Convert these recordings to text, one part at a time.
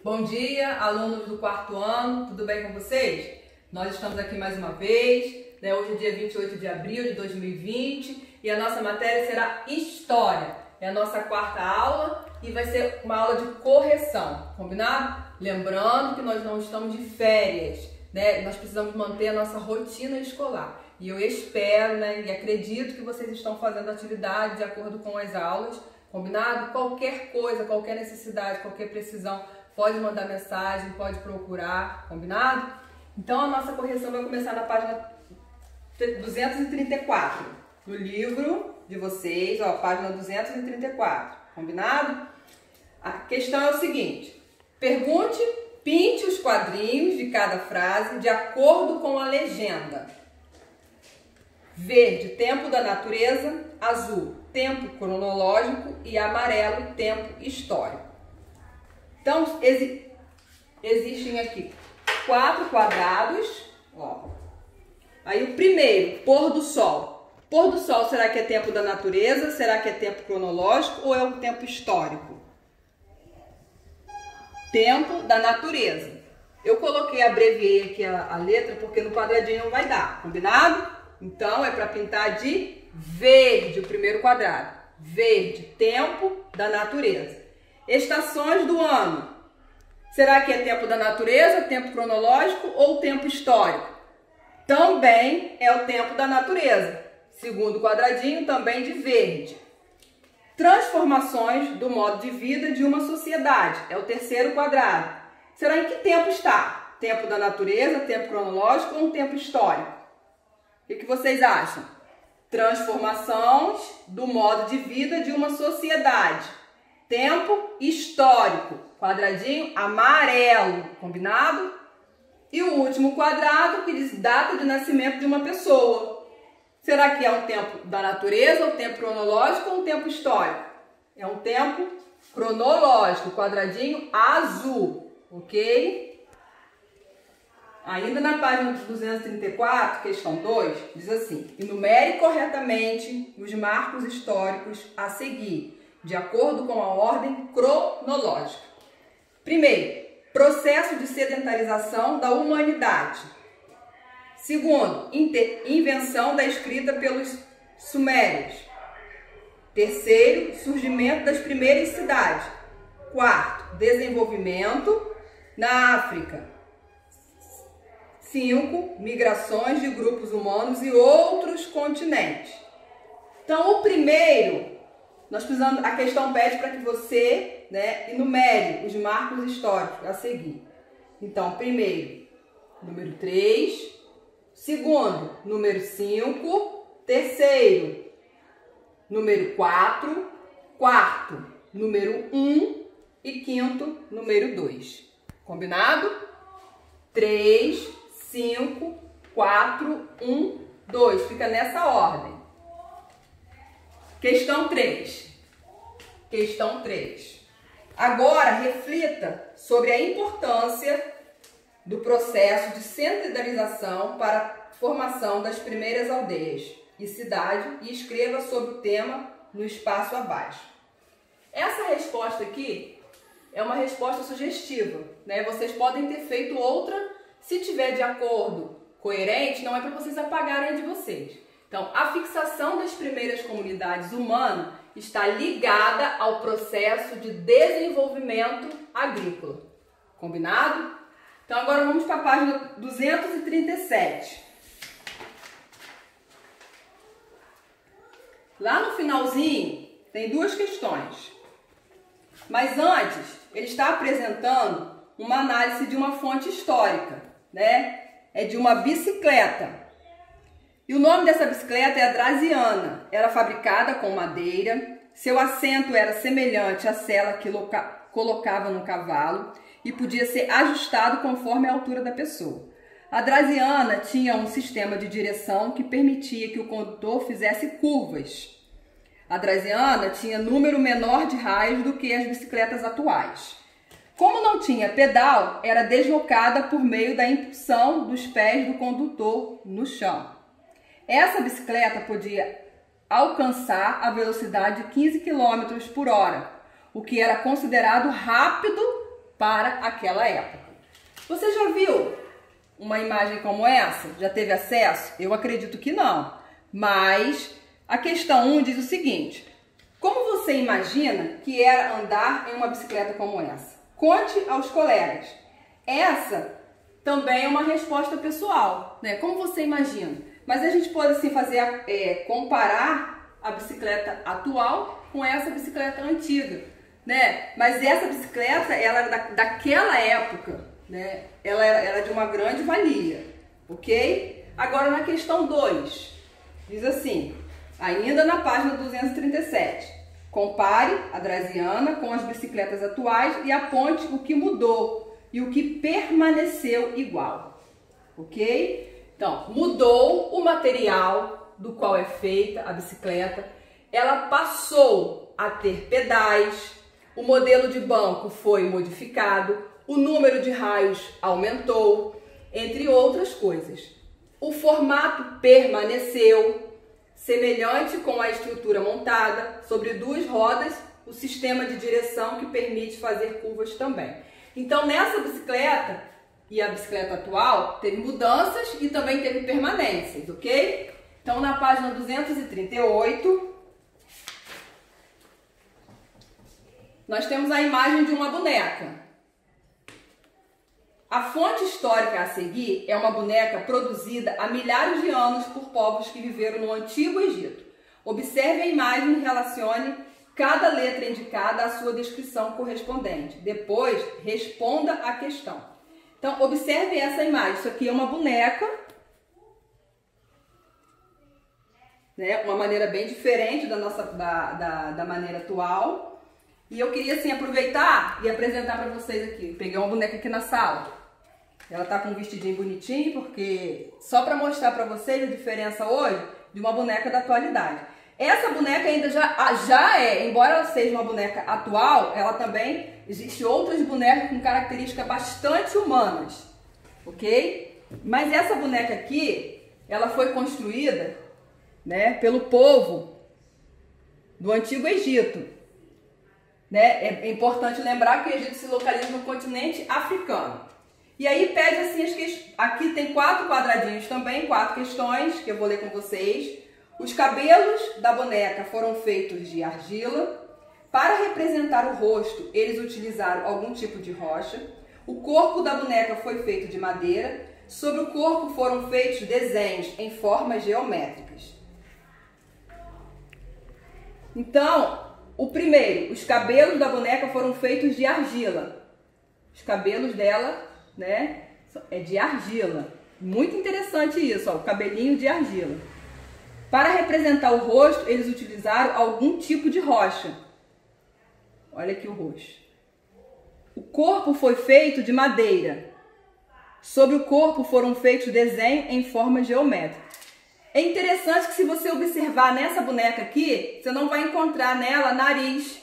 Bom dia, alunos do quarto ano, tudo bem com vocês? Nós estamos aqui mais uma vez, né? Hoje é dia 28 de abril de 2020 e a nossa matéria será História. É a nossa quarta aula e vai ser uma aula de correção, combinado? Lembrando que nós não estamos de férias, né? Nós precisamos manter a nossa rotina escolar. E eu espero, né, e acredito que vocês estão fazendo atividade de acordo com as aulas, combinado? Qualquer coisa, qualquer necessidade, qualquer precisão, pode mandar mensagem, pode procurar, combinado? Então a nossa correção vai começar na página 234 do livro de vocês, ó, página 234, combinado? A questão é o seguinte: pergunte, pinte os quadrinhos de cada frase de acordo com a legenda. Verde, tempo da natureza; azul, tempo cronológico; e amarelo, tempo histórico. Então, existem aqui 4 quadrados, ó. Aí o primeiro, pôr do sol. Pôr do sol, será que é tempo da natureza? Será que é tempo cronológico ou é um tempo histórico? Tempo da natureza. Eu coloquei, abreviei aqui a letra porque no quadradinho não vai dar, combinado? Então, é para pintar de verde o primeiro quadrado. Verde, tempo da natureza. Estações do ano. Será que é tempo da natureza, tempo cronológico ou tempo histórico? Também é o tempo da natureza. Segundo quadradinho, também de verde. Transformações do modo de vida de uma sociedade. É o terceiro quadrado. Será em que tempo está? Tempo da natureza, tempo cronológico ou um tempo histórico? O que vocês acham? Transformações do modo de vida de uma sociedade. Tempo histórico. Quadradinho amarelo, combinado? E o último quadrado que diz data de nascimento de uma pessoa. Será que é um tempo da natureza, um tempo cronológico ou um tempo histórico? É um tempo cronológico, quadradinho azul, ok? Ainda na página 234, questão 2, diz assim: enumere corretamente os marcos históricos a seguir, de acordo com a ordem cronológica. Primeiro, processo de sedentarização da humanidade. Segundo, invenção da escrita pelos sumérios. Terceiro, surgimento das primeiras cidades. Quarto, desenvolvimento na África. 5, migrações de grupos humanos e outros continentes. Então, o primeiro, nós precisamos, a questão pede para que você, né, enumere os marcos históricos a seguir. Então, primeiro, número 3. Segundo, número 5. Terceiro, número 4. Quarto, número 1. E quinto, número 2. Combinado? 3, 5, 4, 1, 2. Fica nessa ordem. Questão 3. Questão 3. Agora, reflita sobre a importância do processo de centralização para a formação das primeiras aldeias e cidade e escreva sobre o tema no espaço abaixo. Essa resposta aqui é uma resposta sugestiva, né? Vocês podem ter feito outra. Se tiver de acordo, coerente, não é para vocês apagarem a de vocês. Então, a fixação das primeiras comunidades humanas está ligada ao processo de desenvolvimento agrícola. Combinado? Então, agora vamos para a página 237. Lá no finalzinho, tem 2 questões. Mas antes, ele está apresentando uma análise de uma fonte histórica, né? É de uma bicicleta. E o nome dessa bicicleta é a Draziana. Era fabricada com madeira. Seu assento era semelhante à sela que colocava no cavalo e podia ser ajustado conforme a altura da pessoa. A Draziana tinha um sistema de direção que permitia que o condutor fizesse curvas. A Draziana tinha número menor de raios do que as bicicletas atuais. Como não tinha pedal, era deslocada por meio da impulsão dos pés do condutor no chão. Essa bicicleta podia alcançar a velocidade de 15 km por hora, o que era considerado rápido para aquela época. Você já viu uma imagem como essa? Já teve acesso? Eu acredito que não. Mas a questão 1 diz o seguinte: como você imagina que era andar em uma bicicleta como essa? Conte aos colegas. Essa também é uma resposta pessoal, né? Como você imagina? Mas a gente pode assim fazer, comparar a bicicleta atual com essa bicicleta antiga, né? Mas essa bicicleta, ela era daquela época, né? Ela era de uma grande valia, ok? Agora na questão 2, diz assim, ainda na página 237, compare a Draziana com as bicicletas atuais e aponte o que mudou e o que permaneceu igual, ok? Então, mudou o material do qual é feita a bicicleta, ela passou a ter pedais, o modelo de banco foi modificado, o número de raios aumentou, entre outras coisas. O formato permaneceu, semelhante com a estrutura montada sobre 2 rodas, o sistema de direção que permite fazer curvas também. Então, nessa bicicleta e a bicicleta atual, teve mudanças e também teve permanências, ok? Então, na página 238, nós temos a imagem de uma boneca. A fonte histórica a seguir é uma boneca produzida há milhares de anos por povos que viveram no Antigo Egito. Observe a imagem e relacione cada letra indicada à sua descrição correspondente. Depois, responda a questão. Então, observe essa imagem. Isso aqui é uma boneca, né? Uma maneira bem diferente da maneira atual. E eu queria, assim, aproveitar e apresentar para vocês aqui. Peguei uma boneca aqui na sala. Ela tá com um vestidinho bonitinho, porque só para mostrar para vocês a diferença hoje de uma boneca da atualidade. Essa boneca ainda já é, embora ela seja uma boneca atual, ela também, existe outras bonecas com características bastante humanas, ok? Mas essa boneca aqui, ela foi construída, né, pelo povo do Antigo Egito, né? É importante lembrar que o Egito se localiza no continente africano. E aí pede assim, aqui tem 4 quadradinhos também, 4 questões que eu vou ler com vocês. Os cabelos da boneca foram feitos de argila. Para representar o rosto, eles utilizaram algum tipo de rocha. O corpo da boneca foi feito de madeira. Sobre o corpo foram feitos desenhos em formas geométricas. Então, o primeiro, os cabelos da boneca foram feitos de argila. Os cabelos dela, né, é de argila. Muito interessante isso, ó, o cabelinho de argila. Para representar o rosto, eles utilizaram algum tipo de rocha. Olha aqui o rosto. O corpo foi feito de madeira. Sobre o corpo foram feitos desenhos em forma geométrica. É interessante que se você observar nessa boneca aqui, você não vai encontrar nela nariz.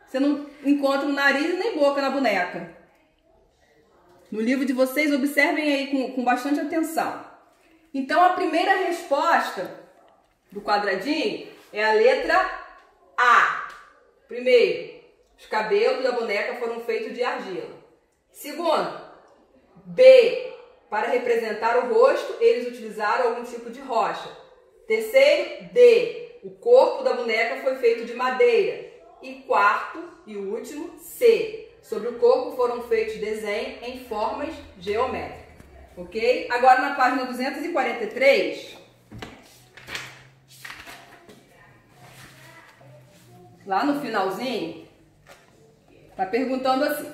Você não encontra o nariz nem boca na boneca. No livro de vocês, observem aí com bastante atenção. Então, a primeira resposta do quadradinho é a letra A. Primeiro, os cabelos da boneca foram feitos de argila. Segundo, B. Para representar o rosto, eles utilizaram algum tipo de rocha. Terceiro, D. O corpo da boneca foi feito de madeira. E quarto e último, C. Sobre o corpo foram feitos desenhos em formas geométricas. Ok? Agora na página 243, lá no finalzinho, está perguntando assim: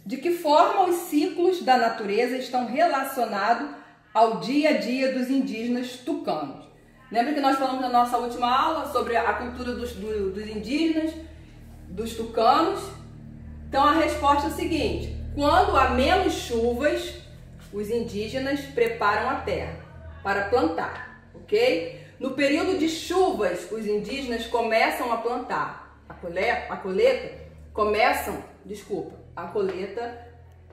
de que forma os ciclos da natureza estão relacionados ao dia a dia dos indígenas tucanos? Lembra que nós falamos na nossa última aula sobre a cultura dos indígenas, dos tucanos? Então a resposta é a seguinte: quando há menos chuvas, os indígenas preparam a terra para plantar, ok? No período de chuvas, os indígenas começam a plantar. A colheita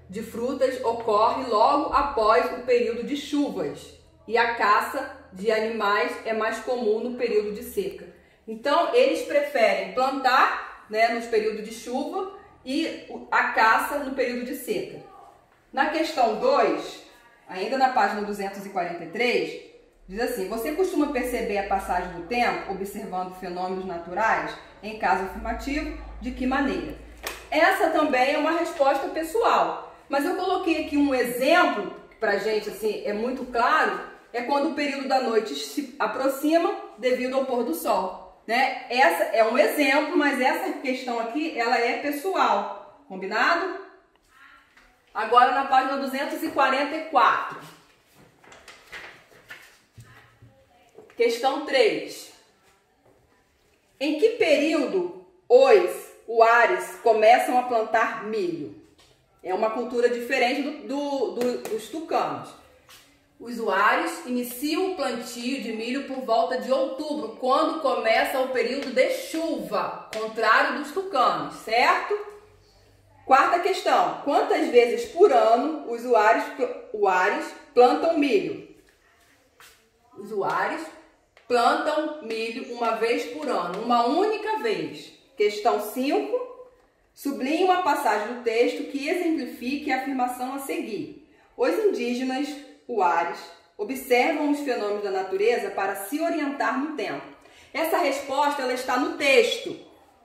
de frutas ocorre logo após o período de chuvas e a caça de animais é mais comum no período de seca. Então, eles preferem plantar, né, nos períodos de chuva e a caça no período de seca. Na questão 2, ainda na página 243, diz assim: você costuma perceber a passagem do tempo observando fenômenos naturais? Em caso afirmativo, de que maneira? Essa também é uma resposta pessoal, mas eu coloquei aqui um exemplo que pra gente assim é muito claro, é quando o período da noite se aproxima devido ao pôr do sol, né? Essa é um exemplo, mas essa questão aqui ela é pessoal, combinado? Agora na página 244. Questão 3. Em que período os uares começam a plantar milho? É uma cultura diferente dos tucanos. Os uares iniciam o plantio de milho por volta de outubro, quando começa o período de chuva, contrário dos tucanos, certo? Quarta questão. Quantas vezes por ano os uares plantam milho? Os uares plantam milho uma vez por ano, uma única vez. Questão 5. Sublinhe uma passagem do texto que exemplifique a afirmação a seguir. Os indígenas uares observam os fenômenos da natureza para se orientar no tempo. Essa resposta ela está no texto.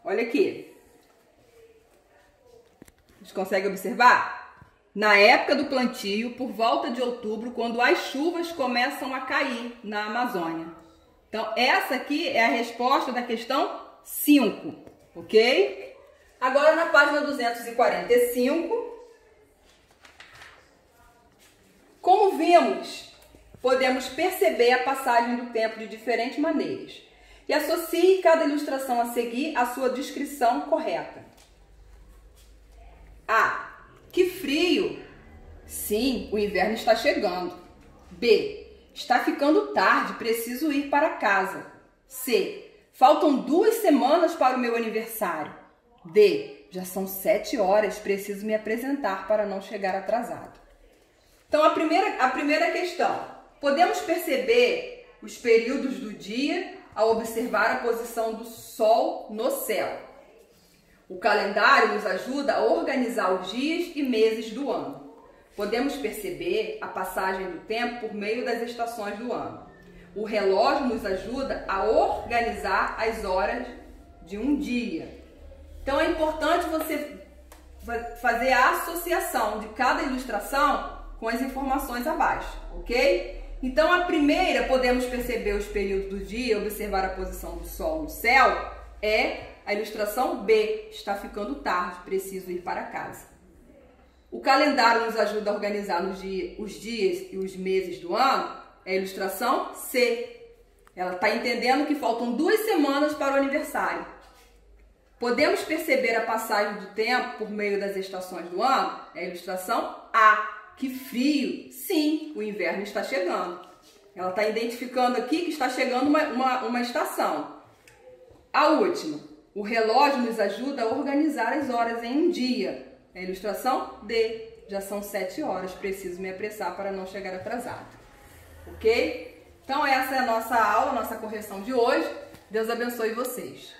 Olha aqui. Vocês conseguem observar? Na época do plantio, por volta de outubro, quando as chuvas começam a cair na Amazônia. Então, essa aqui é a resposta da questão 5, ok? Agora, na página 245, como vimos, podemos perceber a passagem do tempo de diferentes maneiras e associe cada ilustração a seguir à sua descrição correta. A. Que frio! Sim, o inverno está chegando. B. Está ficando tarde, preciso ir para casa. C. Faltam 2 semanas para o meu aniversário. D. Já são 7 horas, preciso me apresentar para não chegar atrasado. Então, a primeira questão. Podemos perceber os períodos do dia ao observar a posição do Sol no céu. O calendário nos ajuda a organizar os dias e meses do ano. Podemos perceber a passagem do tempo por meio das estações do ano. O relógio nos ajuda a organizar as horas de um dia. Então é importante você fazer a associação de cada ilustração com as informações abaixo, ok? Então a primeira, podemos perceber os períodos do dia, observar a posição do Sol no céu, é a ilustração B. Está ficando tarde, preciso ir para casa. O calendário nos ajuda a organizar os dias e os meses do ano, é a ilustração C. Ela está entendendo que faltam 2 semanas para o aniversário. Podemos perceber a passagem do tempo por meio das estações do ano, é a ilustração A. Que frio! Sim, o inverno está chegando. Ela está identificando aqui que está chegando uma estação. A última. O relógio nos ajuda a organizar as horas em um dia. É a ilustração D. Já são 7 horas, preciso me apressar para não chegar atrasado. Ok? Então essa é a nossa aula, nossa correção de hoje. Deus abençoe vocês.